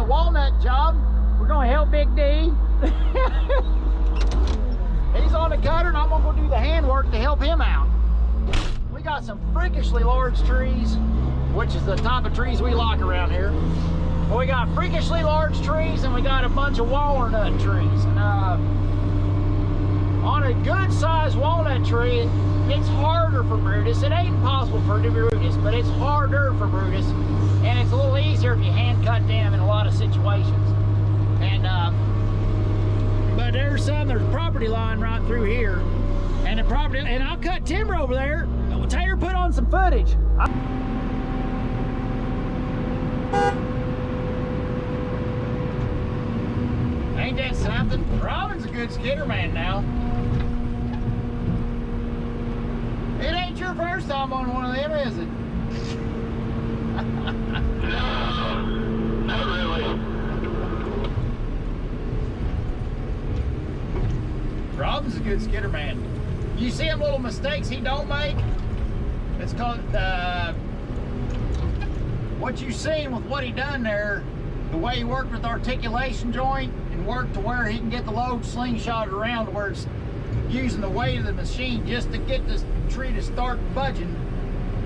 the walnut job. We're gonna help Big D. He's on the cutter and I'm gonna go do the handwork to help him out. We got some freakishly large trees, which is the type of trees we like around here. But we got freakishly large trees and we got a bunch of walnut trees. And on a good sized walnut tree, it's harder for Brutus. It ain't impossible for Brutus, but it's harder for Brutus. And it's a little easier if you hand cut them in a lot of situations. And but there's property line right through here. And the property, and I'll cut timber over there. Taylor put on some footage. Ain't that something? Robin's a good skidder man now. It ain't your first time on one of them, is it? No, not really. Robin's a good skidder man. You see them little mistakes he don't make? It's called, what you seen with what he done there, the way he worked with the articulation joint and worked to where he can get the load slingshot around to where it's using the weight of the machine just to get this tree to start budging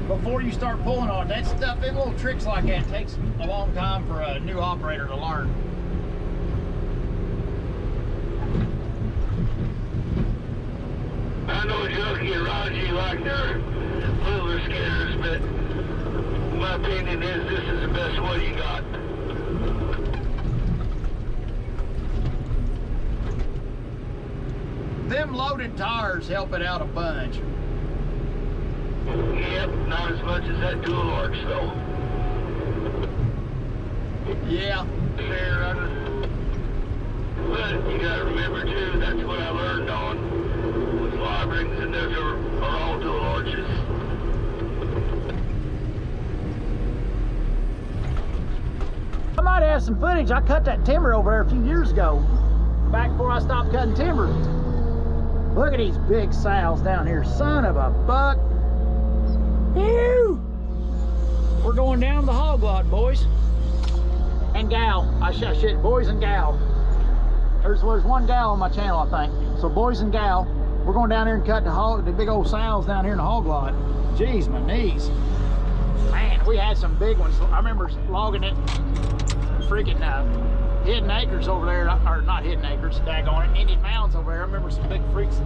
before you start pulling on it. That stuff, them little tricks like that takes a long time for a new operator to learn. I know Junkie and Raji like their littler skidders, but my opinion is this is the best one you got. Them loaded tires help it out a bunch. Yep, not as much as that dual arch though. Yeah. Fair, but you gotta remember too, that's what I learned on with live rings, and those are all dual arches. I might have some footage. I cut that timber over there a few years ago, back before I stopped cutting timber. Look at these big sows down here, son of a buck. Ew. We're going down the hog lot, boys and gal. I should, boys and gal. There's one gal on my channel, I think. So boys and gal, we're going down there and cut the big old sows down here in the hog lot. Jeez, my knees. Man, we had some big ones. I remember logging it, freaking Hidden Acres over there, or not Hidden Acres, daggone it, Indian Mounds over there. I remember some big freaks.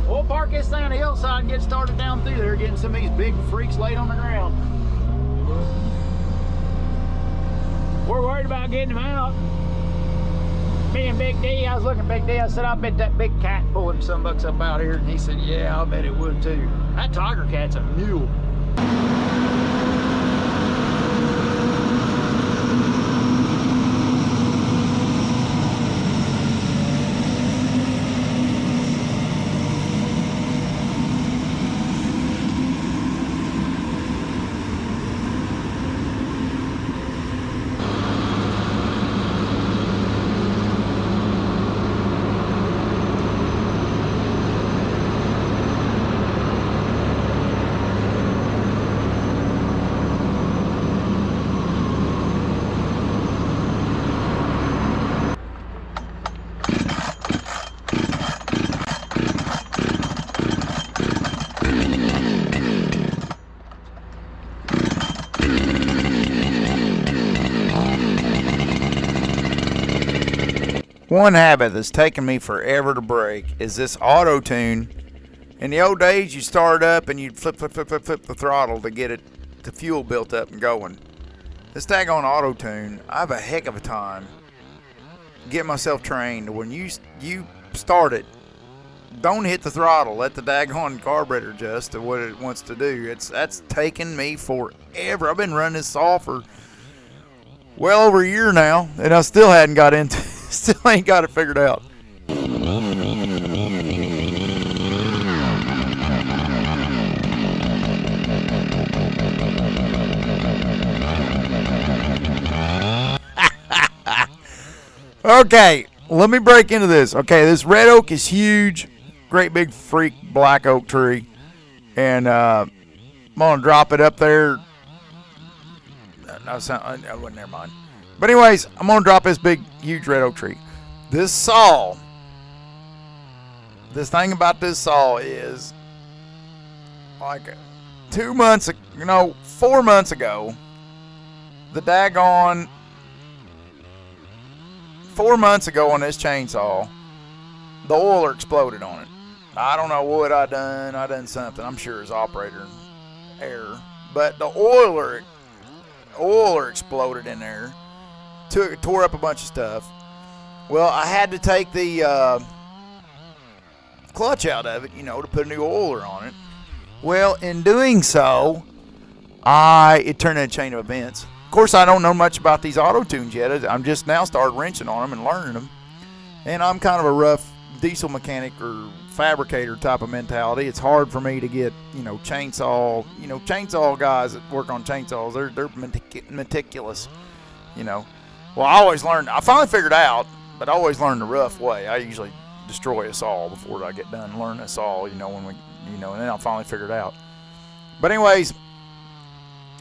We'll park this thing on the hillside and get started down through there, getting some of these big freaks laid on the ground. We're worried about getting them out. Me and Big D, I was looking at Big D, I said, I bet that big cat pulling some bucks up out here. And he said, yeah, I'll bet it would too. That tiger cat's a mule. One habit that's taken me forever to break is this auto tune. In the old days, you start up and you'd flip the throttle to get the fuel built up and going. This daggone auto tune, I have a heck of a time getting myself trained. When you start it, don't hit the throttle. Let the daggone carburetor adjust to what it wants to do. That's taken me forever. I've been running this saw for well over a year now, and I still hadn't got into it. Still ain't got it figured out. Okay, let me break into this. Okay, this red oak is huge. Great big freak black oak tree. And I'm going to drop it up there. No, never mind. But anyways, I'm going to drop this big, huge red oak tree. This saw, this thing about this saw is, like 4 months ago, the daggone, 4 months ago on this chainsaw, the oiler exploded on it. I don't know what I done something. I'm sure it's operator error. But the oiler exploded in there. Tore up a bunch of stuff. Well, I had to take the clutch out of it, to put a new oiler on it. Well, in doing so, it turned into a chain of events. Of course, I don't know much about these auto tunes yet. I'm just now started wrenching on them and learning them. And I'm kind of a rough diesel mechanic or fabricator type of mentality. It's hard for me to get, chainsaw guys that work on chainsaws. They're meticulous, Well, I finally figured out, but I always learn the rough way. I usually destroy a saw before I get done learning a saw, and then I'll finally figure it out. But anyways,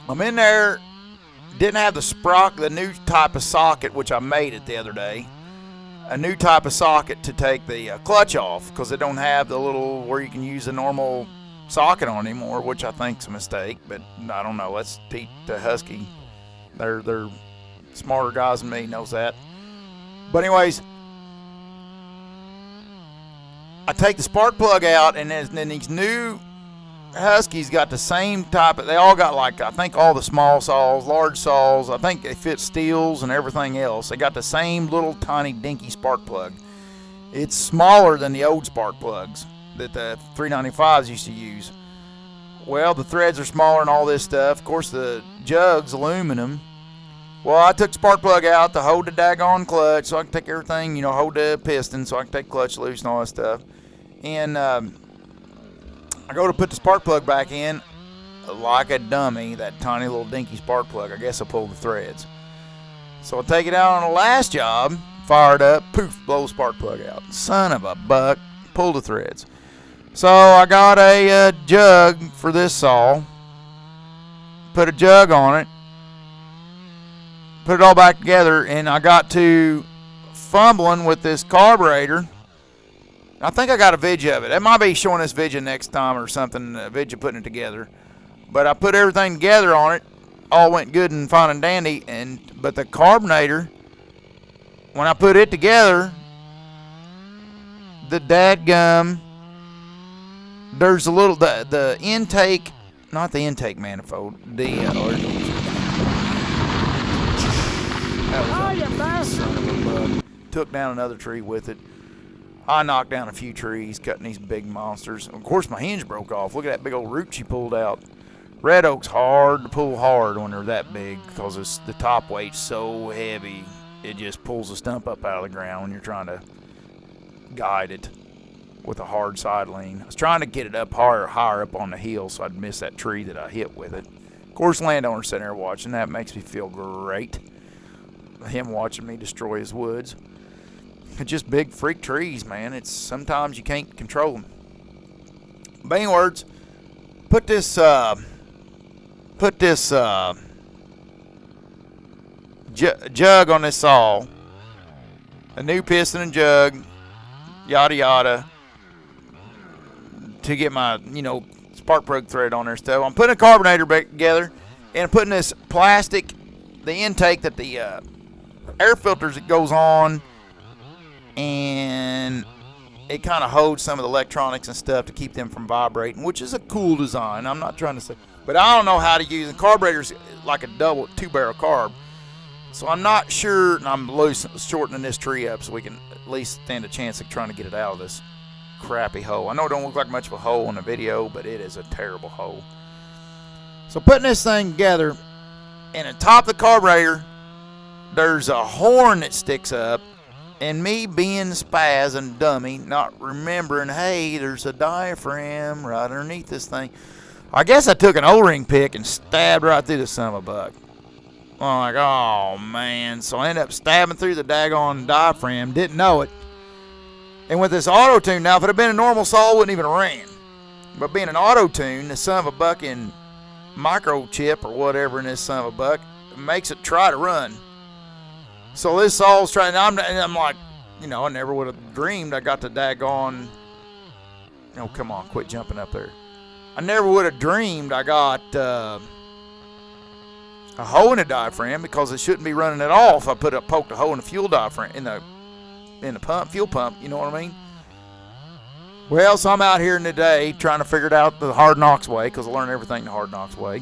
I'm in there, didn't have the new type of socket, which I made it the other day. A new type of socket to take the clutch off, because it don't have the little where you can use a normal socket on anymore, which I think's a mistake, but I don't know. Let's teach the Husky. They're smarter guys than me, knows that. But anyways, I take the spark plug out, and then these new Huskies got the same type of, they all got I think all the small saws, large saws, I think they fit steels and everything else. They got the same little tiny dinky spark plug. It's smaller than the old spark plugs that the 395s used to use. Well, the threads are smaller and all this stuff. Of course, the jug's aluminum. Well, I took the spark plug out to hold the daggone clutch so I can take everything, hold the piston so I can take clutch loose and all that stuff. And I go to put the spark plug back in, like a dummy, that tiny little dinky spark plug. I guess I pulled the threads. So I take it out on the last job, fire it up, poof, blow the spark plug out. Son of a buck, pull the threads. So I got a jug for this saw, put a jug on it, put it all back together, and I got to fumbling with this carburetor. I think I got a video of it. It might be showing this video next time or something, a video putting it together. But I put everything together on it. All went good and fine and dandy. But the carbonator, when I put it together, the dadgum, there's a little, the intake, not the intake manifold, took down another tree with it. I knocked down a few trees, cutting these big monsters. Of course, my hinge broke off. Look at that big old root she pulled out. Red oak's hard to pull hard when they're that big, because the top weight's so heavy, it just pulls the stump up out of the ground when you're trying to guide it with a hard side lean. I was trying to get it up higher up on the hill so I'd miss that tree that I hit with it. Of course, landowner's sitting there watching. That makes me feel great. Him watching me destroy his woods. It's just big freak trees, man. It's sometimes you can't control them. But in words, put this jug on this saw, a new piston and jug, yada yada, to get my spark plug thread on there stuff. I'm putting a carbonator back together, and I'm putting this plastic, the intake that the air filters that goes on, and it kind of holds some of the electronics and stuff to keep them from vibrating, which is a cool design. I'm not trying to say, but I don't know how to use it. Carburetor's like a two-barrel carb, so I'm not sure, and I'm shortening this tree up so we can at least stand a chance of trying to get it out of this crappy hole. I know it don't look like much of a hole in the video, but it is a terrible hole. So putting this thing together, and on top of the carburetor, there's a horn that sticks up. And me being spaz and dummy, not remembering, hey, there's a diaphragm right underneath this thing. I guess I took an O-ring pick and stabbed right through the son of a buck. I'm like, oh, man. So I ended up stabbing through the daggone diaphragm, didn't know it. And with this auto-tune, now, if it had been a normal saw, it wouldn't even ran. But being an auto-tune, the son of a buck in microchip or whatever in this son of a buck, makes it try to run. So this saw's trying, and I'm like, you know, I never would have dreamed I got the daggone, oh, come on, quit jumping up there. I never would have dreamed I got a hole in the diaphragm, because it shouldn't be running at all if I poked a hole in the fuel diaphragm, in the pump, fuel pump, you know what I mean? Well, so I'm out here today trying to figure it out the hard knocks way, because I learned everything the hard knocks way.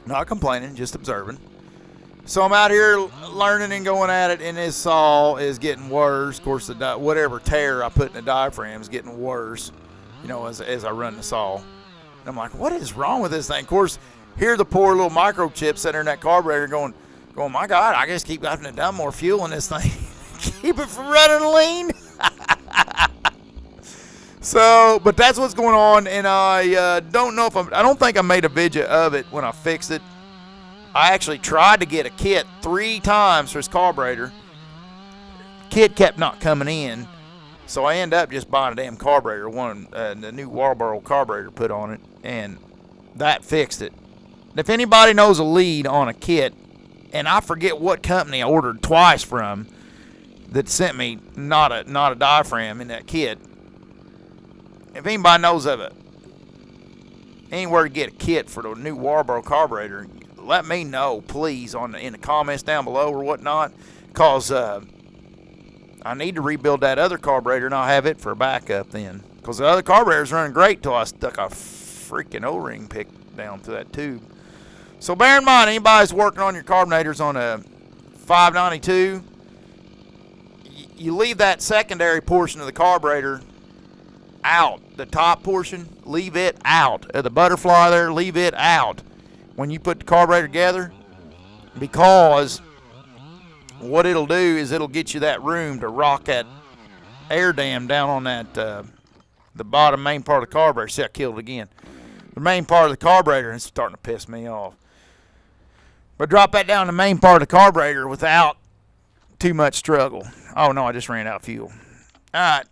Not complaining, just observing. So I'm out here learning and going at it, and this saw is getting worse. Of course, whatever tear I put in the diaphragm is getting worse, you know, as I run the saw. And I'm like, what is wrong with this thing? Of course, here the poor little microchip sitting in that carburetor going, my God, I just keep having to dump more fuel in this thing. Keep it from running lean. So, but that's what's going on, and I don't know if I don't think I made a video of it when I fixed it. I actually tried to get a kit 3 times for his carburetor. Kit kept not coming in, so I ended up just buying a damn carburetor, the new Whoppers carburetor put on it, and that fixed it. If anybody knows a lead on a kit, and I forget what company I ordered twice from that sent me not a diaphragm in that kit. If anybody knows of it, anywhere to get a kit for the new Whoppers carburetor, let me know, please, in the comments down below or whatnot, because I need to rebuild that other carburetor, and I'll have it for a backup then. Because the other carburetor's running great until I stuck a freaking O-ring pick down through that tube. So bear in mind, anybody's working on your carbonators on a 592, you leave that secondary portion of the carburetor out. The top portion, leave it out. The butterfly there, leave it out when you put the carburetor together, because what it'll do is it'll get you that room to rock that air dam down on that the bottom main part of the carburetor. See, I killed it again. The main part of the carburetor is starting to piss me off. But drop that down the main part of the carburetor without too much struggle. Oh no, I just ran out of fuel. All right.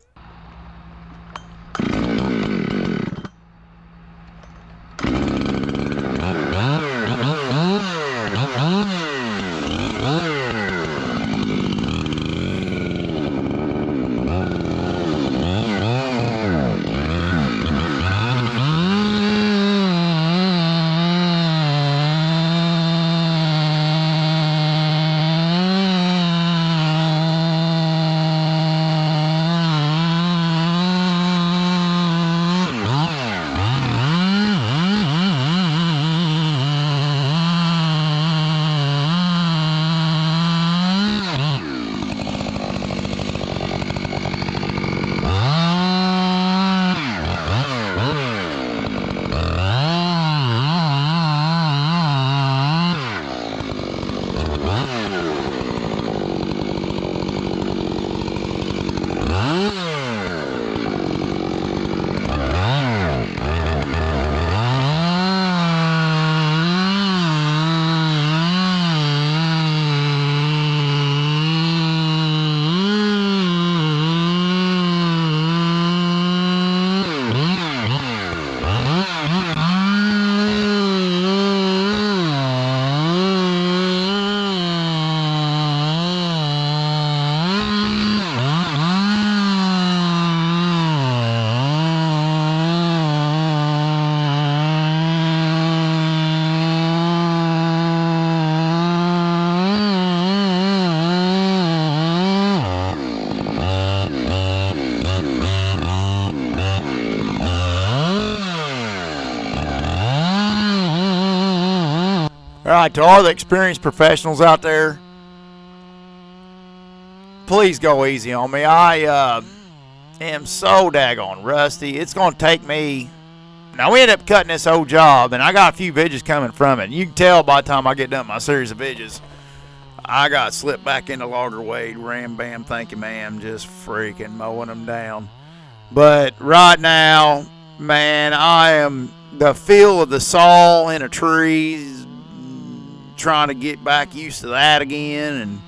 All right, to all the experienced professionals out there, please go easy on me. I am so daggone rusty. It's going to take me... Now, we ended up cutting this whole job, and I got a few vidges coming from it. And you can tell by the time I get done my series of vidges, I got slipped back into logger weight, ram, bam, thank you, ma'am, just freaking mowing them down. But right now, man, I am the feel of the saw in a tree, trying to get back used to that again. And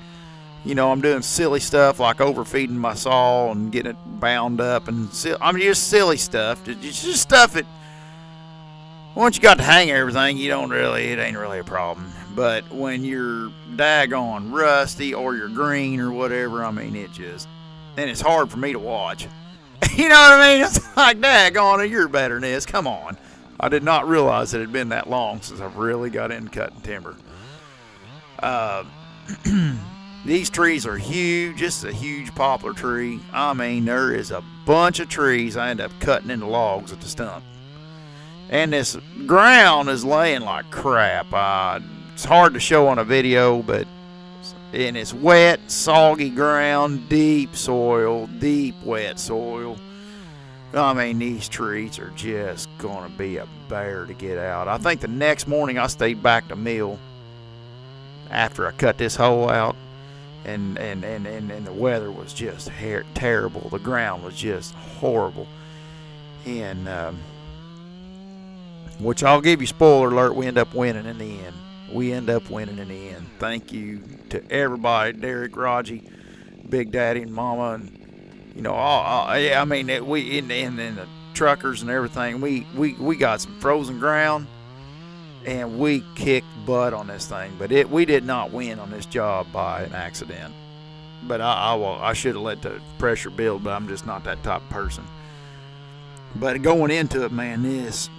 you know, I'm doing silly stuff like overfeeding my saw and getting it bound up, and I mean, just silly stuff. It's just stuff that once you got the hang of everything, it ain't really a problem. But when you're daggone rusty or you're green or whatever, I mean, it just, and it's hard for me to watch. You know what I mean? It's like, daggone it, you're better than this. Come on. I did not realize it had been that long since I've really got into cutting timber. These trees are huge. This is a huge poplar tree. I mean, there is a bunch of trees I end up cutting into logs at the stump. And this ground is laying like crap. It's hard to show on a video, but and it's wet, soggy ground, deep soil, deep wet soil. I mean, these trees are just going to be a bear to get out. I think the next morning I stayed back to mill after I cut this hole out, and the weather was just terrible. The ground was just horrible. And, which I'll give you spoiler alert, we end up winning in the end. Thank you to everybody, Derek, Raji, Big Daddy, and Mama, and you know, I mean, we and the truckers and everything. We got some frozen ground, and we kicked butt on this thing. But we did not win on this job by an accident. But I should have let the pressure build, but I'm just not that type of person. But going into it, man, this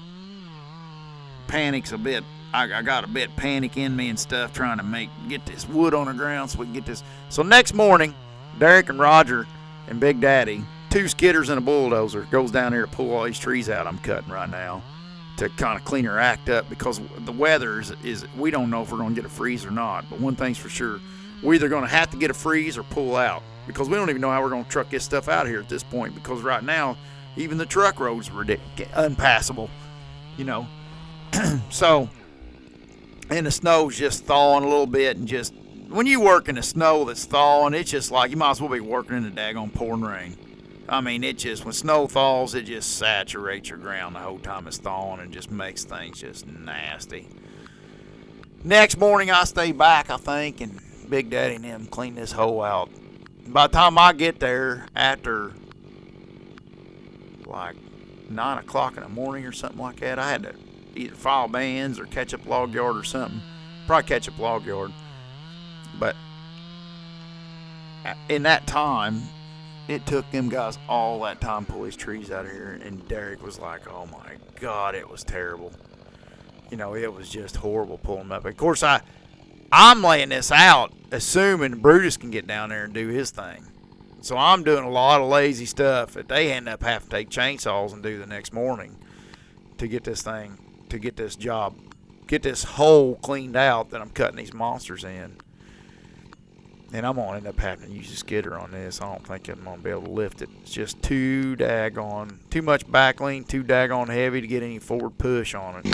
panic's a bit. I got a bit panic in me and stuff trying to get this wood on the ground so we can get this. So next morning, Derek and Roger and Big Daddy, 2 skidders and a bulldozer, goes down there to pull all these trees out I'm cutting right now to kind of clean her act up, because the weather is we don't know if we're going to get a freeze or not. But one thing's for sure, we're either going to have to get a freeze or pull out, because we don't even know how we're going to truck this stuff out of here at this point, because right now even the truck roads are unpassable, you know. So, and the snow's just thawing a little bit, and just when you work in the snow that's thawing, it's just like you might as well be working in the daggone pouring rain. I mean, it just, when snow thaws, it just saturates your ground the whole time it's thawing and just makes things just nasty. Next morning I stay back, I think, and Big Daddy and them clean this hole out. By the time I get there, after like 9 o'clock in the morning or something like that, I had to either file bands or catch up log yard or something. Probably catch up log yard. But in that time, it took them guys all that time to pull these trees out of here. And Derek was like, oh my God, it was terrible. You know, it was just horrible pulling them up. Of course, I'm laying this out assuming Brutus can get down there and do his thing. So I'm doing a lot of lazy stuff that they end up having to take chainsaws and do the next morning to get this thing, to get this job, get this hole cleaned out that I'm cutting these monsters in. And I'm going to end up having to use a skidder on this. I don't think I'm going to be able to lift it. It's just too much back lean, too daggone heavy to get any forward push on it.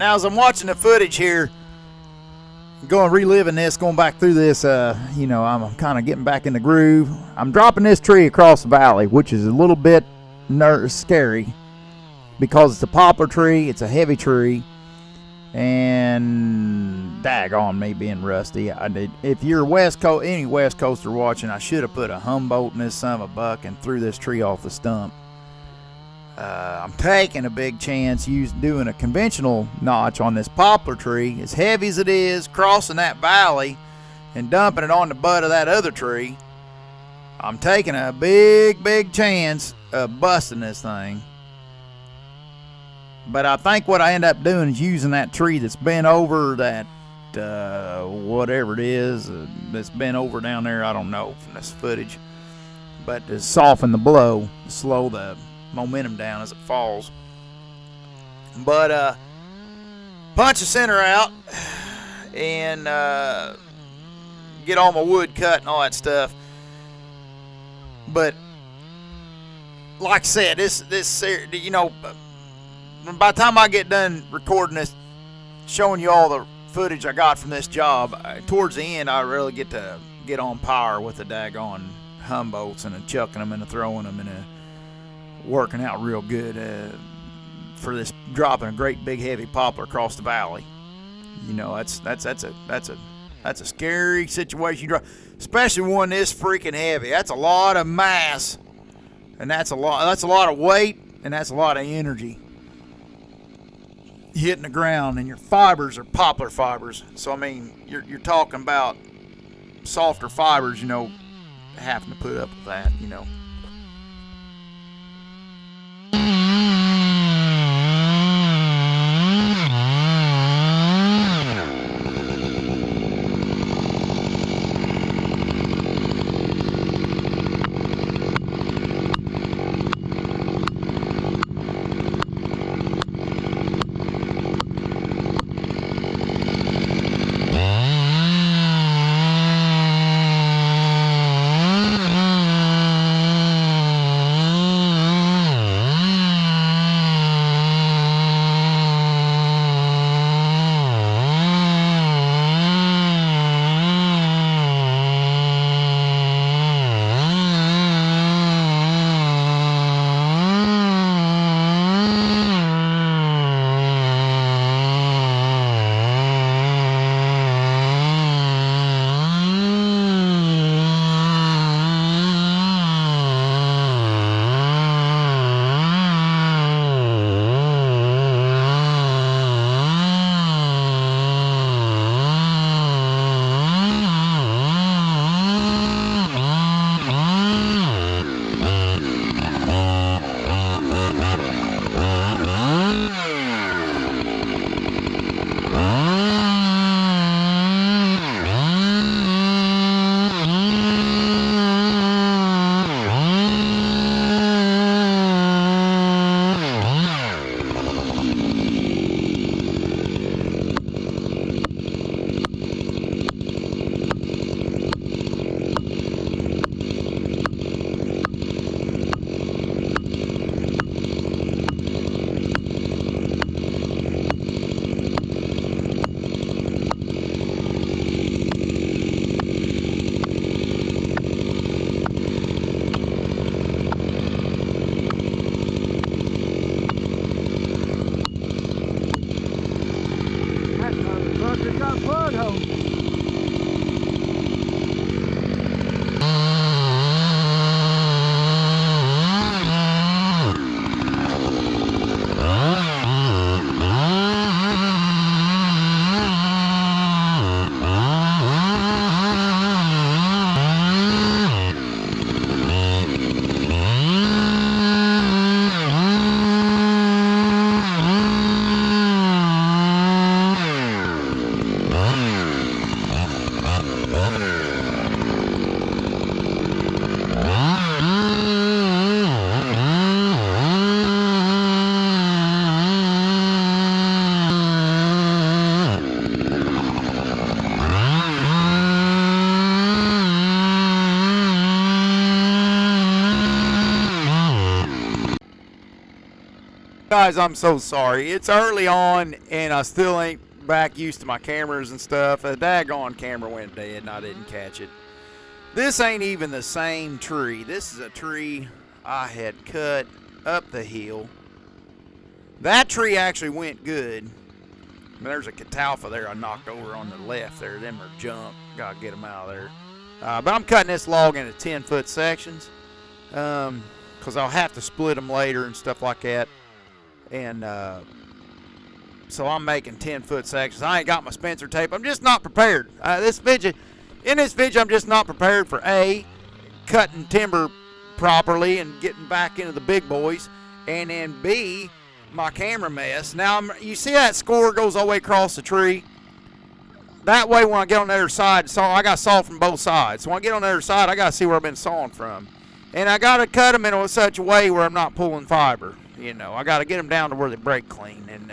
Now, as I'm watching the footage here, reliving this, going back through this, I'm kind of getting back in the groove. I'm dropping this tree across the valley, which is a little bit scary because it's a poplar tree. It's a heavy tree, and daggone me being rusty. If you're any West Coaster watching, I should have put a Humboldt in this son of a buck and threw this tree off the stump. I'm taking a big chance doing a conventional notch on this poplar tree, as heavy as it is, crossing that valley and dumping it on the butt of that other tree. I'm taking a big chance of busting this thing. But I think what I end up doing is using that tree that's been over that, whatever it is, that's been over down there, I don't know from this footage, but to soften the blow, slow the momentum down as it falls. But punch the center out and get all my wood cut and all that stuff. But like I said, this by the time I get done recording this, showing you all the footage I got from this job, towards the end I really get to get on par with the daggone Humboldts and chucking them and throwing them and working out real good for this, dropping a great big heavy poplar across the valley. That's a scary situation, especially one this freaking heavy. That's a lot of mass, and that's a lot of weight, and that's a lot of energy hitting the ground, and your fibers are poplar fibers. So I mean, you're talking about softer fibers, having to put up with that, Guys, I'm so sorry. It's early on, and I still ain't back used to my cameras and stuff. A daggone camera went dead, and I didn't catch it. This ain't even the same tree. This is a tree I had cut up the hill. That tree actually went good. There's a catalpa there I knocked over on the left there. Them are junk. Gotta get them out of there. But I'm cutting this log into 10-foot sections because I'll have to split them later and stuff like that. And so I'm making 10-foot sections. I ain't got my Spencer tape. I'm just not prepared. In this video, I'm just not prepared for A, cutting timber properly and getting back into the big boys, and then B, my camera mess. Now, you see that score goes all the way across the tree? That way when I get on the other side, I got saw from both sides. So when I get on the other side, I got to see where I've been sawing from. And I got to cut them in such a way where I'm not pulling fiber. You know, I got to get them down to where they break clean. And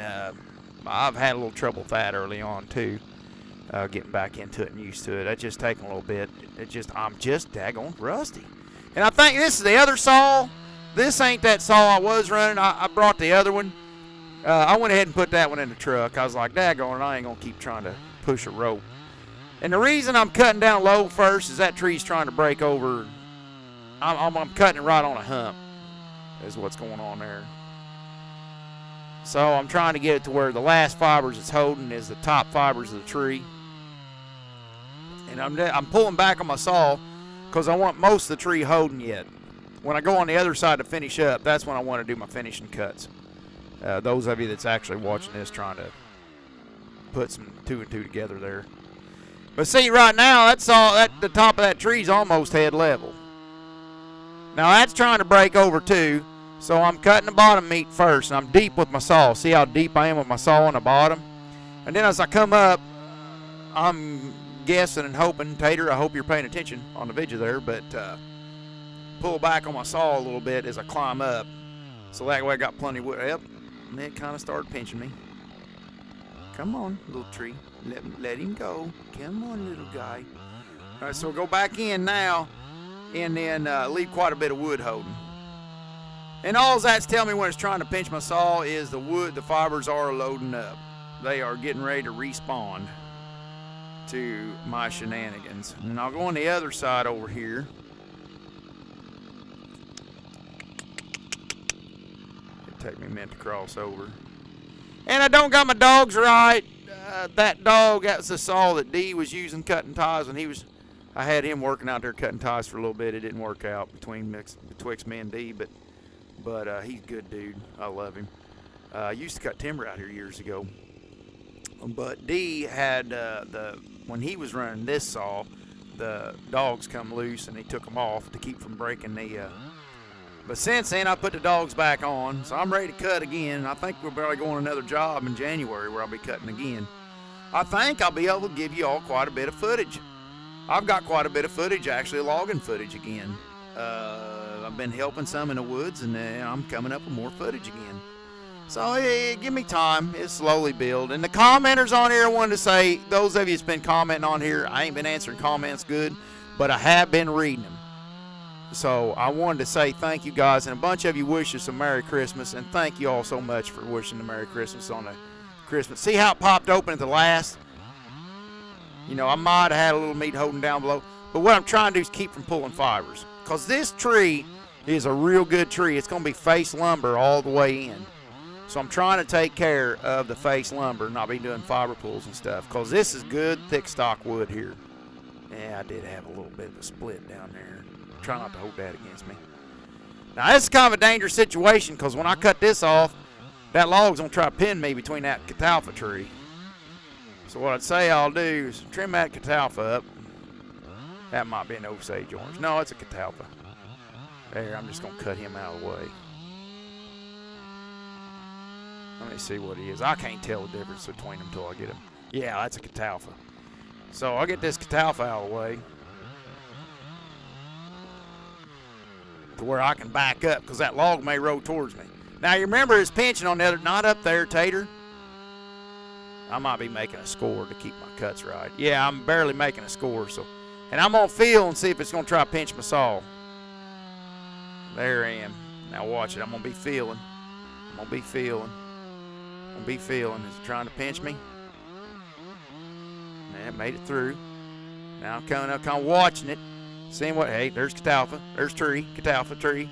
I've had a little trouble with that early on, too. Getting back into it and used to it. That's just taking a little bit. I'm just daggone rusty. And I think this is the other saw. This ain't that saw I was running. I brought the other one. I went ahead and put that one in the truck. I was like, daggone, I ain't going to keep trying to push a rope. And the reason I'm cutting down low first is that tree's trying to break over. I'm cutting it right on a hump is what's going on there. So I'm trying to get it to where the last fibers it's holding is the top fibers of the tree. And I'm pulling back on my saw because I want most of the tree holding yet. When I go on the other side to finish up, that's when I want to do my finishing cuts. Those of you that's actually watching this trying to put some 2 and 2 together there. But see, right now, the top of that tree's almost head level. Now that's trying to break over too, so I'm cutting the bottom meat first, and I'm deep with my saw. See how deep I am with my saw on the bottom? And then as I come up, I'm guessing and hoping, Tater, I hope you're paying attention on the video there, but pull back on my saw a little bit as I climb up, so that way I got plenty of wood. Yep, and it kind of started pinching me. Come on, little tree. Let him go. Come on, little guy. All right, so we'll go back in now and then leave quite a bit of wood holding. And all that's telling me when it's trying to pinch my saw is the fibers are loading up. They are getting ready to respond to my shenanigans. And I'll go on the other side over here. It'll take me a minute to cross over. And I don't got my dogs right. That was the saw that D was using cutting ties when I had him working out there cutting ties for a little bit. It didn't work out betwixt me and D, but he's a good dude. I love him. I used to cut timber out here years ago. But D had when he was running this saw, the dogs come loose and he took them off to keep from breaking the. But since then, I put the dogs back on, so I'm ready to cut again. I think we're probably going another job in January where I'll be cutting again. I think I'll be able to give you all quite a bit of footage. I've got quite a bit of footage, actually, logging footage again. I've been helping some in the woods, and I'm coming up with more footage again. So give me time. It's slowly build. And the commenters on here, I wanted to say, those of you that's been commenting on here, I ain't been answering comments good, but I have been reading them. So I wanted to say thank you guys, and a bunch of you wish us a Merry Christmas, and thank you all so much for wishing the Merry Christmas on the Christmas. See how it popped open at the last? You know, I might have had a little meat holding down below, but what I'm trying to do is keep from pulling fibers, because this tree is a real good tree. It's going to be face lumber all the way in. So I'm trying to take care of the face lumber, not be doing fiber pulls and stuff, because this is good, thick stock wood here. Yeah, I did have a little bit of a split down there. Try not to hold that against me. Now, this is kind of a dangerous situation, because when I cut this off, that log's going to try to pin me between that catalpa tree. So what I'd say I'll do is trim that catalpa up. That might be an Osage orange. No, it's a catalpa. There, I'm just going to cut him out of the way. Let me see what he is. I can't tell the difference between them until I get him. Yeah, that's a catalpa. So I'll get this catalpa out of the way to where I can back up, because that log may roll towards me. Now, you remember it's pinching on the other, not up there, Tater. I might be making a score to keep my cuts right. Yeah, I'm barely making a score, so. And I'm going to feel and see if it's going to try to pinch my saw. There I am. Now watch it. I'm going to be feeling. I'm gonna be feeling. Is it trying to pinch me? Man, it made it through. Now I'm coming up, kind of watching it, seeing what. Hey, there's catalpa. There's tree, catalpa tree.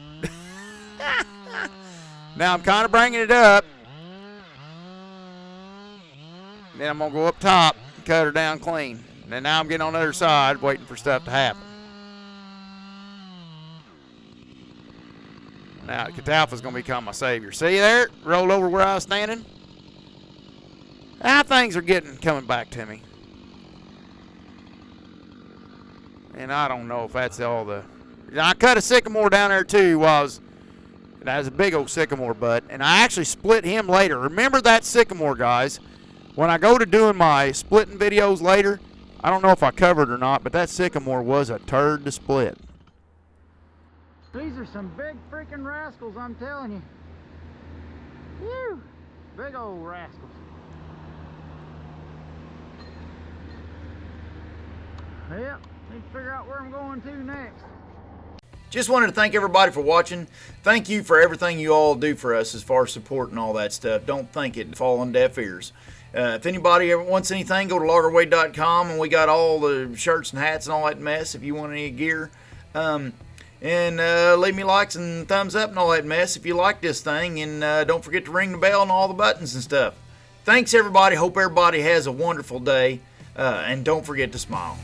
Now I'm kind of bringing it up. Then I'm gonna go up top and cut her down clean. And then now I'm getting on the other side, waiting for stuff to happen. Now catalpa's gonna become my savior. See there? Rolled over where I was standing. Now things are coming back to me. And I don't know if that's all the. I cut a sycamore down there too. That was a big old sycamore butt, and I actually split him later. Remember that sycamore, guys? When I go to doing my splitting videos later, I don't know if I covered or not, but that sycamore was a turd to split. These are some big freaking rascals, I'm telling you. Whew, big old rascals. Yep, need to figure out where I'm going to next. Just wanted to thank everybody for watching. Thank you for everything you all do for us as far as support and all that stuff. Don't think it fall on deaf ears. If anybody ever wants anything, go to loggerway.com, and we got all the shirts and hats and all that mess if you want any gear. And leave me likes and thumbs up and all that mess if you like this thing. And don't forget to ring the bell and all the buttons and stuff. Thanks, everybody. Hope everybody has a wonderful day. And don't forget to smile.